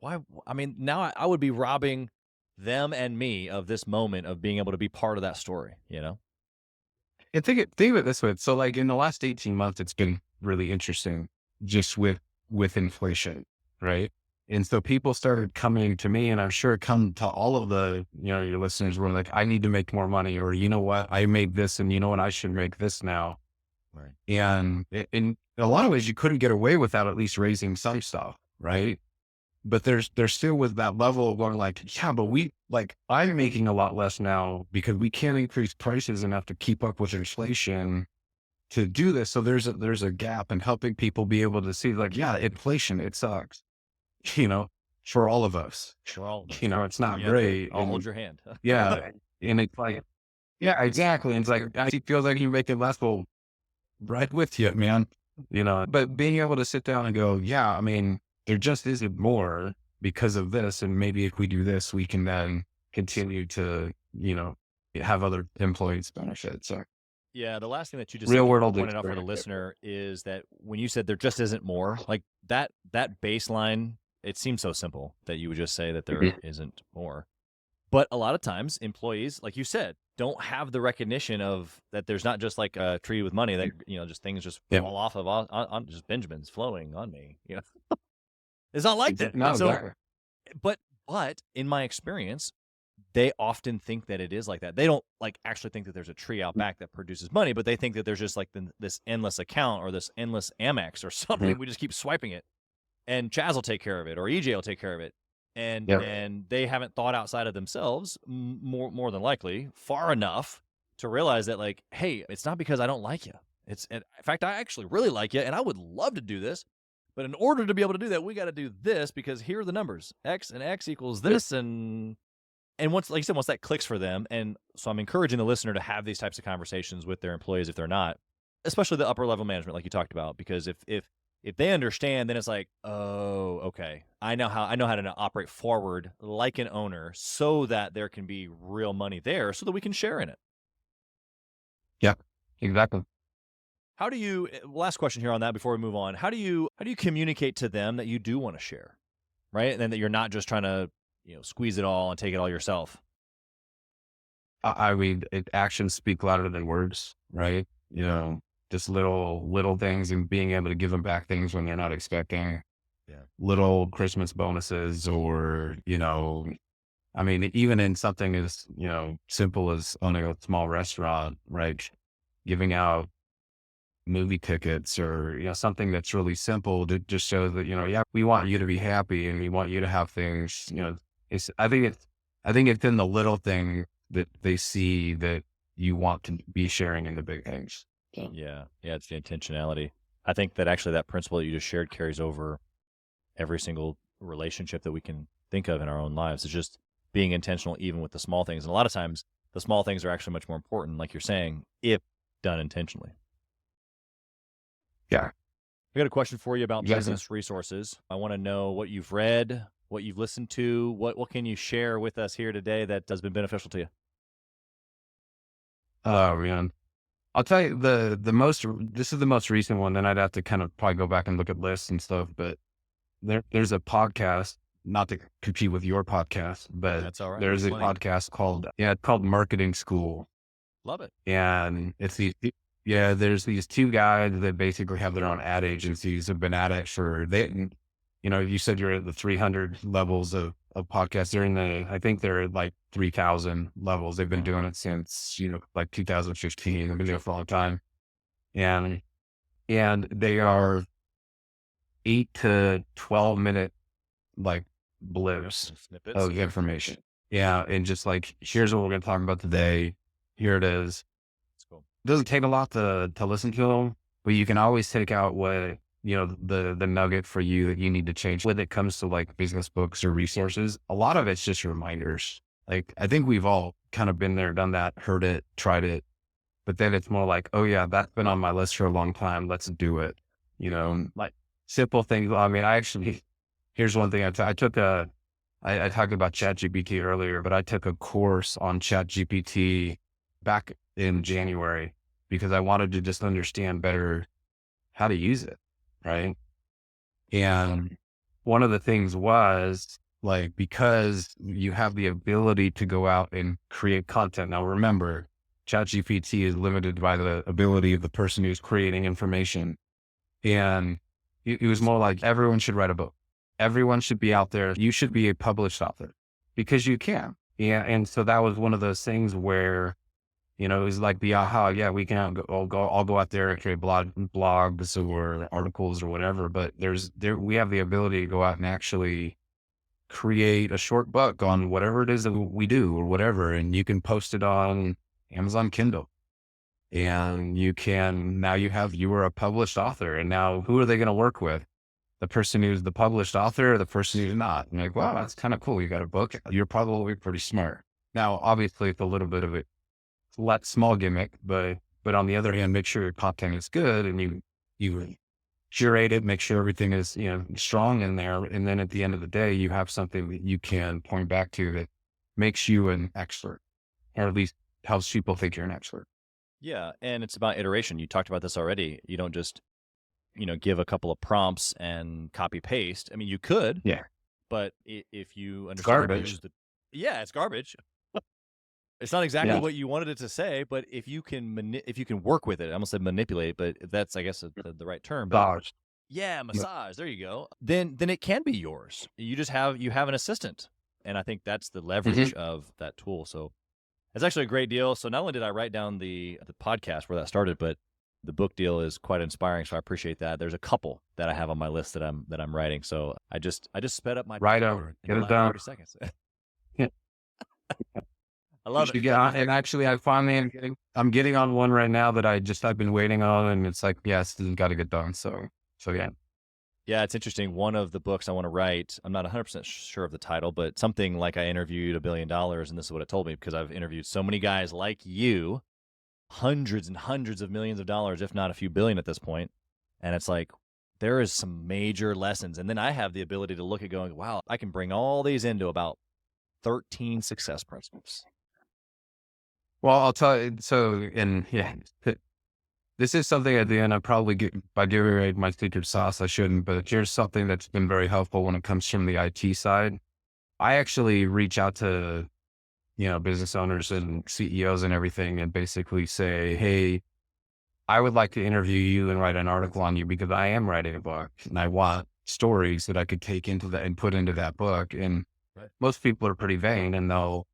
[SPEAKER 3] why? I mean, now I would be robbing them and me of this moment of being able to be part of that story,
[SPEAKER 2] And think of it this way. So like in the last 18 months, it's been really interesting just with inflation, right? And so people started coming to me, and I'm sure come to all of the, your listeners were like, I need to make more money, or you know what, I made this and you know what, I should make this now.
[SPEAKER 3] Right.
[SPEAKER 2] And in a lot of ways you couldn't get away without at least raising some stuff. Right. But there's still with that level of going like, yeah, but I'm making a lot less now because we can't increase prices enough to keep up with inflation to do this. So there's a gap in helping people be able to see like, yeah, inflation, it sucks, for all of us, it's not great.
[SPEAKER 3] I'll hold your hand.
[SPEAKER 2] Yeah. And it's like, yeah, exactly. And it's like, it feels like you're making less. Well, right with you, man, but being able to sit down and go, yeah, I mean, there just isn't more because of this. And maybe if we do this, we can then continue to, have other employees benefit. So
[SPEAKER 3] yeah, the last thing that you just
[SPEAKER 2] real world
[SPEAKER 3] pointed out for the listener is that when you said there just isn't more, like that baseline, it seems so simple that you would just say that there isn't more. But a lot of times employees, like you said, don't have the recognition of that there's not just like a tree with money that, just things just fall off of on just Benjamins flowing on me. It's not like that.
[SPEAKER 2] No,
[SPEAKER 3] so, but in my experience, they often think that it is like that. They don't like actually think that there's a tree out back that produces money, but they think that there's just like this endless account or this endless Amex or something. We just keep swiping it, and Chaz will take care of it, or EJ will take care of it, and they haven't thought outside of themselves more than likely far enough to realize that, like, hey, it's not because I don't like you. It's in fact, I actually really like you, and I would love to do this. But in order to be able to do that, we got to do this because here are the numbers. X and X equals this, and once, like you said, once that clicks for them, and so I'm encouraging the listener to have these types of conversations with their employees if they're not, especially the upper level management, like you talked about, because if they understand, then it's like, oh, okay, I know how to operate forward like an owner, so that there can be real money there, so that we can share in it.
[SPEAKER 2] Yeah, exactly.
[SPEAKER 3] How do you, last question here on that before we move on, how do you communicate to them that you do want to share, right? And then that you're not just trying to, squeeze it all and take it all yourself?
[SPEAKER 2] I mean, actions speak louder than words, right? Just little things and being able to give them back things when they're not expecting.
[SPEAKER 3] Yeah.
[SPEAKER 2] Little Christmas bonuses, or, I mean, even in something as, simple as owning a small restaurant, right? Giving out movie tickets, or, something that's really simple to just show that, yeah, we want you to be happy and we want you to have things, I think it's in the little thing that they see that you want to be sharing in the big things.
[SPEAKER 3] Yeah. It's the intentionality. I think that actually that principle that you just shared carries over every single relationship that we can think of in our own lives. It's just being intentional, even with the small things. And a lot of times the small things are actually much more important, like you're saying, if done intentionally.
[SPEAKER 2] Yeah.
[SPEAKER 3] I got a question for you about business resources. I want to know what you've read, what you've listened to, what can you share with us here today that has been beneficial to you?
[SPEAKER 2] Oh, man. I'll tell you this is the most recent one. Then I'd have to kind of probably go back and look at lists and stuff, but there's a podcast, not to compete with your podcast, but
[SPEAKER 3] that's all right.
[SPEAKER 2] There's a podcast called Marketing School.
[SPEAKER 3] Love it.
[SPEAKER 2] And it's there's these two guys that basically have their own ad agencies, have been at it for, you said you're at the 300 levels of podcasts. I think they're at like 3,000 levels. They've been doing it since, like 2015. They've been doing it for a long time. And they are 8 to 12 minute, like, blips of information. Yeah. And just like, here's what we're going to talk about today. Here it is.
[SPEAKER 3] That's cool.
[SPEAKER 2] It doesn't take a lot to listen to them, but you can always take out what, the nugget for you that you need to change when it comes to like business books or resources. A lot of it's just reminders. Like, I think we've all kind of been there, done that, heard it, tried it, but then it's more like, oh yeah, that's been on my list for a long time. Let's do it. Like simple things. I mean, here's one thing I talked about ChatGPT earlier, but I took a course on ChatGPT back in January because I wanted to just understand better how to use it. Right. And one of the things was like, because you have the ability to go out and create content. Now, remember, ChatGPT is limited by the ability of the person who's creating information. And it was more like everyone should write a book. Everyone should be out there. You should be a published author because you can. Yeah. And so that was one of those things where, it was like the aha, yeah, we can I'll go out there and create blogs or articles or whatever, but we have the ability to go out and actually create a short book on whatever it is that we do or whatever. And you can post it on Amazon Kindle, and you are a published author. And now who are they going to work with? The person who's the published author or the person who's not? And like, wow, that's kind of cool. You got a book. You're probably pretty smart. Now, obviously it's a little bit of a small gimmick, but on the other hand, make sure your content is good and you curate it, make sure everything is, strong in there. And then at the end of the day, you have something that you can point back to that makes you an expert, or at least helps people think you're an expert.
[SPEAKER 3] Yeah. And it's about iteration. You talked about this already. You don't just, give a couple of prompts and copy paste. I mean, you could, but if you understand,
[SPEAKER 2] garbage.
[SPEAKER 3] It's garbage. It's not exactly what you wanted it to say, but if you can work with it, I almost said manipulate, but that's, I guess, the right term.
[SPEAKER 2] Massage.
[SPEAKER 3] Massage. There you go. Then it can be yours. You have an assistant And I think that's the leverage of that tool. So it's actually a great deal. So not only did I write down the podcast where that started, but the book deal is quite inspiring. So I appreciate that. There's a couple that I have on my list that I'm writing. So I just sped up my
[SPEAKER 2] Right over. Get it done.
[SPEAKER 3] 30 seconds.
[SPEAKER 2] Yeah.
[SPEAKER 3] I love it.
[SPEAKER 2] And actually, I'm getting on one right now that I've been waiting on, and it's like, yes, this has got to get done. So yeah.
[SPEAKER 3] Yeah, it's interesting. One of the books I want to write, I'm not 100% sure of the title, but something like I interviewed $1 billion, and this is what it told me, because I've interviewed so many guys like you, hundreds and hundreds of millions of dollars, if not a few billion at this point. And it's like, there is some major lessons. And then I have the ability to look at going, wow, I can bring all these into about 13 success principles.
[SPEAKER 2] Well, I'll tell you. So, and yeah, this is something at the end. I probably by giving away my secret sauce, I shouldn't, but here's something that's been very helpful when it comes from the IT side. I actually reach out to, business owners and CEOs and everything, and basically say, hey, I would like to interview you and write an article on you, because I am writing a book and I want stories that I could take into that and put into that book. And most people are pretty vain, and they'll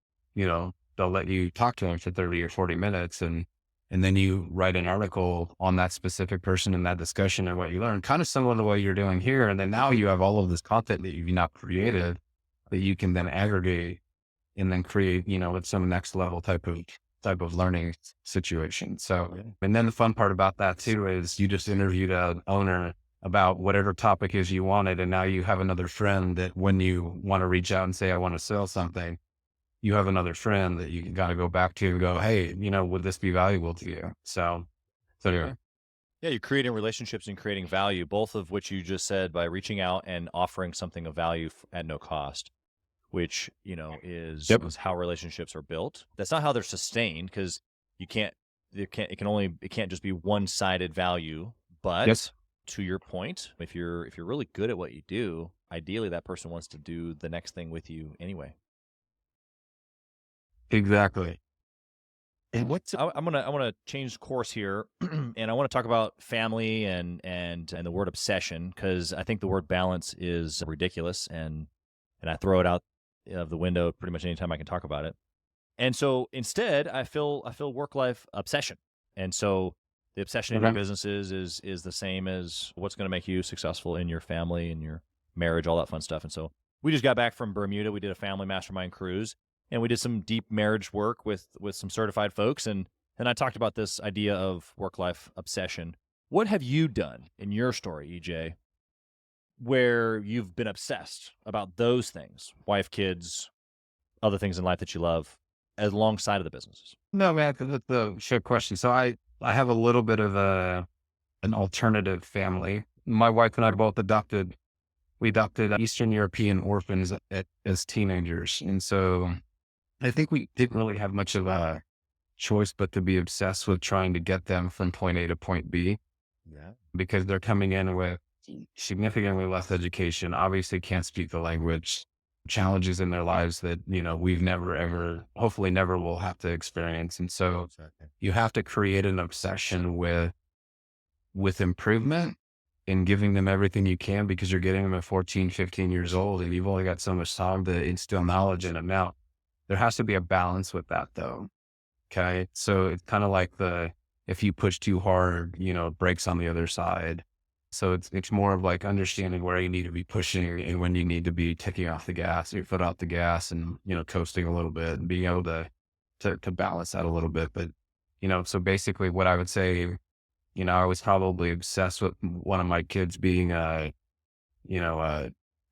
[SPEAKER 2] let you talk to them for 30 or 40 minutes. And then you write an article on that specific person and that discussion and what you learned, kind of similar to what you're doing here. And then now you have all of this content that you've not created that you can then aggregate and then create, with some next level type of learning situation. So, and then the fun part about that too is you just interviewed an owner about whatever topic is you wanted. And now you have another friend that when you want to reach out and say, I want to sell something, you have another friend that you got to go back to and go, hey, would this be valuable to you? So anyway.
[SPEAKER 3] Yeah, you're creating relationships and creating value, both of which you just said by reaching out and offering something of value at no cost, which, is how relationships are built. That's not how they're sustained, because it can't just be one-sided value. But to your point, if you're really good at what you do, ideally that person wants to do the next thing with you anyway.
[SPEAKER 2] Exactly.
[SPEAKER 3] And I'm gonna change course here, and I want to talk about family and the word obsession, because I think the word balance is ridiculous, and I throw it out of the window pretty much anytime I can talk about it. And so instead, I feel work-life obsession, and so the obsession in your businesses is the same as what's going to make you successful in your family and your marriage, all that fun stuff. And so we just got back from Bermuda. We did a family mastermind cruise. And we did some deep marriage work with some certified folks. And I talked about this idea of work-life obsession. What have you done in your story, EJ, where you've been obsessed about those things, wife, kids, other things in life that you love, alongside of the businesses?
[SPEAKER 2] No, man, that's a short question. So I have a little bit of an alternative family. My wife and I both adopted Eastern European orphans as teenagers. And so I think we didn't really have much of a choice but to be obsessed with trying to get them from point A to point B. Yeah. Because they're coming in with significantly less education, obviously can't speak the language, challenges in their lives that, we've hopefully never will have to experience. And so you have to create an obsession with improvement and giving them everything you can, because you're getting them at 14, 15 years old, and you've only got so much time to instill knowledge in them. Now, there has to be a balance with that though. Okay. So it's kind of like if you push too hard, it breaks on the other side. So it's more of like understanding where you need to be pushing and when you need to be taking off the gas, your foot off the gas, and, coasting a little bit and being able to balance that a little bit. But, so basically what I would say, I was probably obsessed with one of my kids being a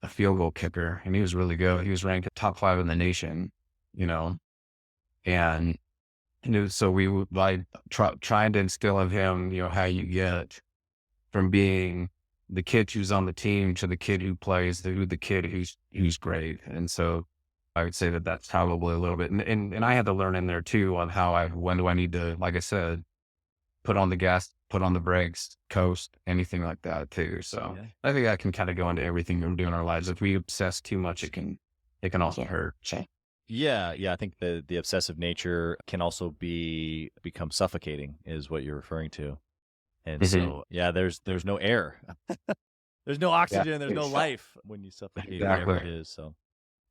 [SPEAKER 2] field goal kicker, and he was really good. He was ranked top 5 in the nation. And so we would trying to instill in him, how you get from being the kid who's on the team to the kid who plays, the kid who's great. And so I would say that that's probably a little bit, and I had to learn in there too on when do I need to, like I said, put on the gas, put on the brakes, coast, anything like that too. So I think that can kind of go into everything we do in our lives. If we obsess too much, it can also hurt.
[SPEAKER 3] Yeah. I think the obsessive nature can also become suffocating, is what you're referring to. And so, there's no air, there's no oxygen, there's no life when you suffocate, whatever it is. So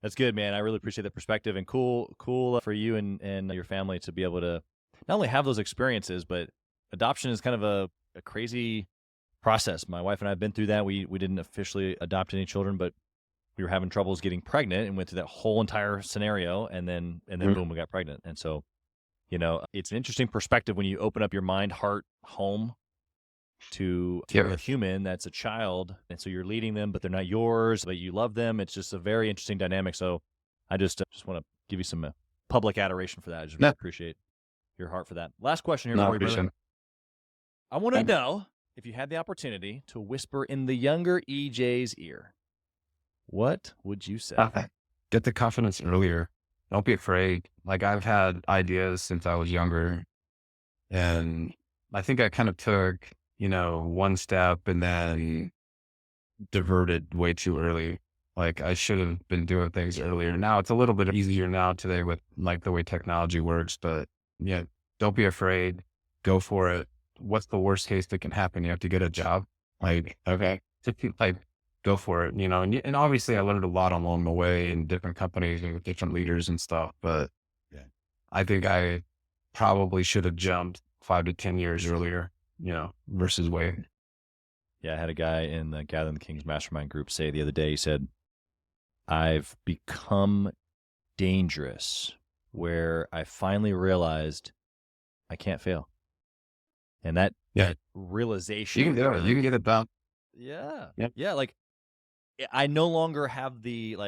[SPEAKER 3] That's good, man. I really appreciate that perspective, and cool for you and your family to be able to not only have those experiences, but adoption is kind of a crazy process. My wife and I have been through that. We didn't officially adopt any children, but we were having troubles getting pregnant and went through that whole entire scenario, and then boom, we got pregnant. And so, it's an interesting perspective when you open up your mind, heart, home to a human that's a child, and so you're leading them, but they're not yours, but you love them. It's just a very interesting dynamic. So I just want to give you some public adoration for that. I just really appreciate your heart for that. Last question here for you, brother. I want to know if you had the opportunity to whisper in the younger EJ's ear, what would you say?
[SPEAKER 2] Get the confidence earlier. Don't be afraid. Like, I've had ideas since I was younger, and I think I kind of took, one step and then diverted way too early. Like, I should have been doing things earlier. Now it's a little bit easier now today with like the way technology works, but yeah, don't be afraid. Go for it. What's the worst case that can happen? You have to get a job. Like, okay, like, go for it, and obviously I learned a lot along the way in different companies and with different leaders and stuff, but I think I probably should have jumped 5 to 10 years earlier, versus wait.
[SPEAKER 3] Yeah. I had a guy in the Gathering the Kings Mastermind group say the other day, he said, I've become dangerous where I finally realized I can't fail. And that realization.
[SPEAKER 2] You can do it. You can get it done.
[SPEAKER 3] Yeah. Yeah. Like, I no longer have the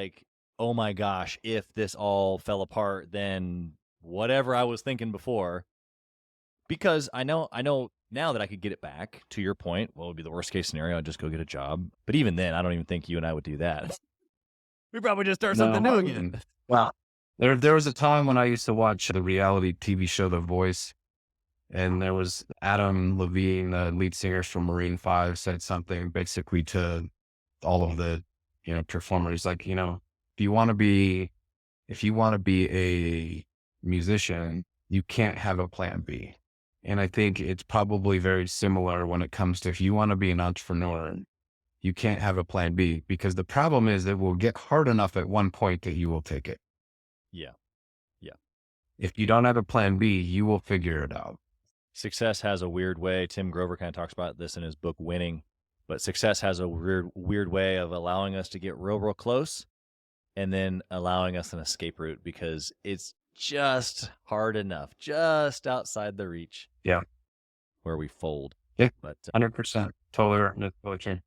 [SPEAKER 3] oh my gosh, if this all fell apart, then whatever I was thinking before, because I know now that I could get it back. To your point, what would be the worst case scenario? I'd just go get a job. But even then, I don't even think you and I would do that. We probably just start something new again.
[SPEAKER 2] Well, there was a time when I used to watch the reality TV show The Voice, and there was Adam Levine, the lead singer from Maroon 5, said something basically to all of the, performers, like, if you want to be a musician, you can't have a plan B. And I think it's probably very similar when it comes to, if you want to be an entrepreneur, you can't have a plan B, because the problem is that it will get hard enough at one point that you will take it.
[SPEAKER 3] Yeah.
[SPEAKER 2] If you don't have a plan B, you will figure it out.
[SPEAKER 3] Success has a weird way. Tim Grover kind of talks about this in his book, Winning. But success has a weird way of allowing us to get real close and then allowing us an escape route, because it's just hard enough, just outside the reach.
[SPEAKER 2] Yeah.
[SPEAKER 3] Where we fold.
[SPEAKER 2] Yeah.
[SPEAKER 3] But
[SPEAKER 2] 100%. Totally true.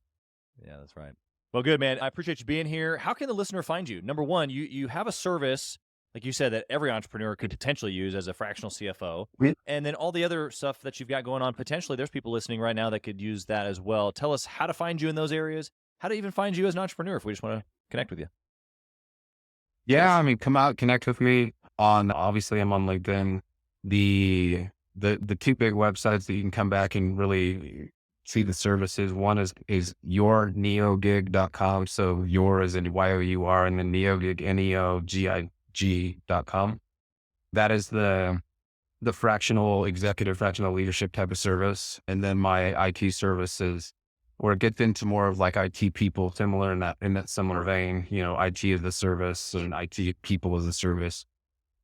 [SPEAKER 3] Yeah, that's right. Well, good, man. I appreciate you being here. How can the listener find you? Number one, you have a service, like you said, that every entrepreneur could potentially use as a fractional CFO.
[SPEAKER 2] Yeah.
[SPEAKER 3] And then all the other stuff that you've got going on, potentially there's people listening right now that could use that as well. Tell us how to find you in those areas, how to even find you as an entrepreneur if we just want to connect with you.
[SPEAKER 2] Yeah, come out, connect with me obviously I'm on LinkedIn. The two big websites that you can come back and really see the services. One is yourneogig.com. So your is in YOUR, and then NeoGig, NeoGig.com. That is the executive fractional leadership type of service. And then my IT services, where it gets into more of like IT people, similar in that similar vein, IT as a service and IT people as a service,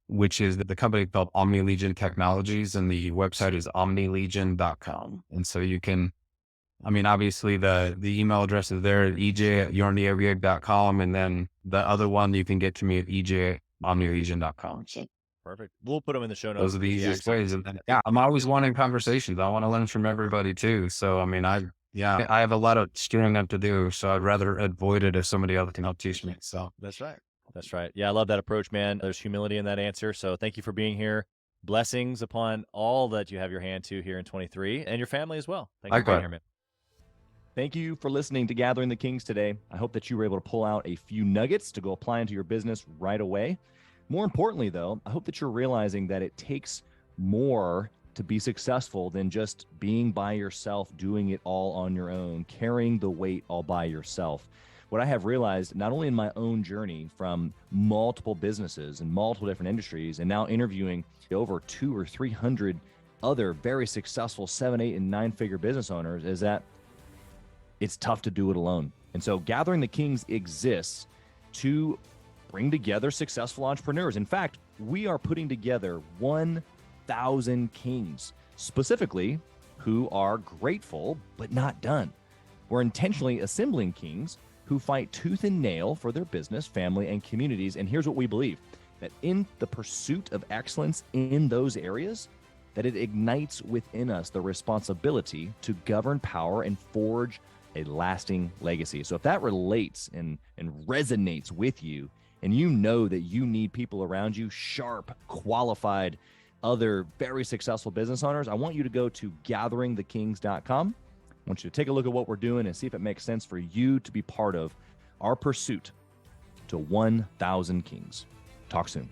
[SPEAKER 2] which is the company called Omni Legion Technologies, and the website is omnilegion.com. And so you can, obviously the email address is there at EJ@yourneogig.com. And then the other one you can get to me at EJ@omnilegion.com. So
[SPEAKER 3] perfect. We'll put them in the show notes.
[SPEAKER 2] Those are the easiest ways. And then, I'm always wanting conversations. I want to learn from everybody too. So, I have a lot of steering up to do. So I'd rather avoid it if somebody else can help teach me. So
[SPEAKER 3] that's right. That's right. Yeah, I love that approach, man. There's humility in that answer. So thank you for being here. Blessings upon all that you have your hand to here in 23, and your family as well. Thank you for being here, man. Thank you for listening to Gathering the Kings today. I hope that you were able to pull out a few nuggets to go apply into your business right away. More importantly, though, I hope that you're realizing that it takes more to be successful than just being by yourself, doing it all on your own, carrying the weight all by yourself. What I have realized, not only in my own journey from multiple businesses and multiple different industries, and now interviewing over 200 or 300 other very successful 7, 8, and 9-figure business owners, is that it's tough to do it alone. And so Gathering the Kings exists to bring together successful entrepreneurs. In fact, we are putting together 1,000 kings, specifically who are grateful but not done. We're intentionally assembling kings who fight tooth and nail for their business, family, and communities. And here's what we believe, that in the pursuit of excellence in those areas, that it ignites within us the responsibility to govern power and forge a lasting legacy. So if that relates and resonates with you, and you know that you need people around you, sharp, qualified, other very successful business owners, I want you to go to gatheringthekings.com. I want you to take a look at what we're doing and see if it makes sense for you to be part of our pursuit to 1,000 kings. Talk soon.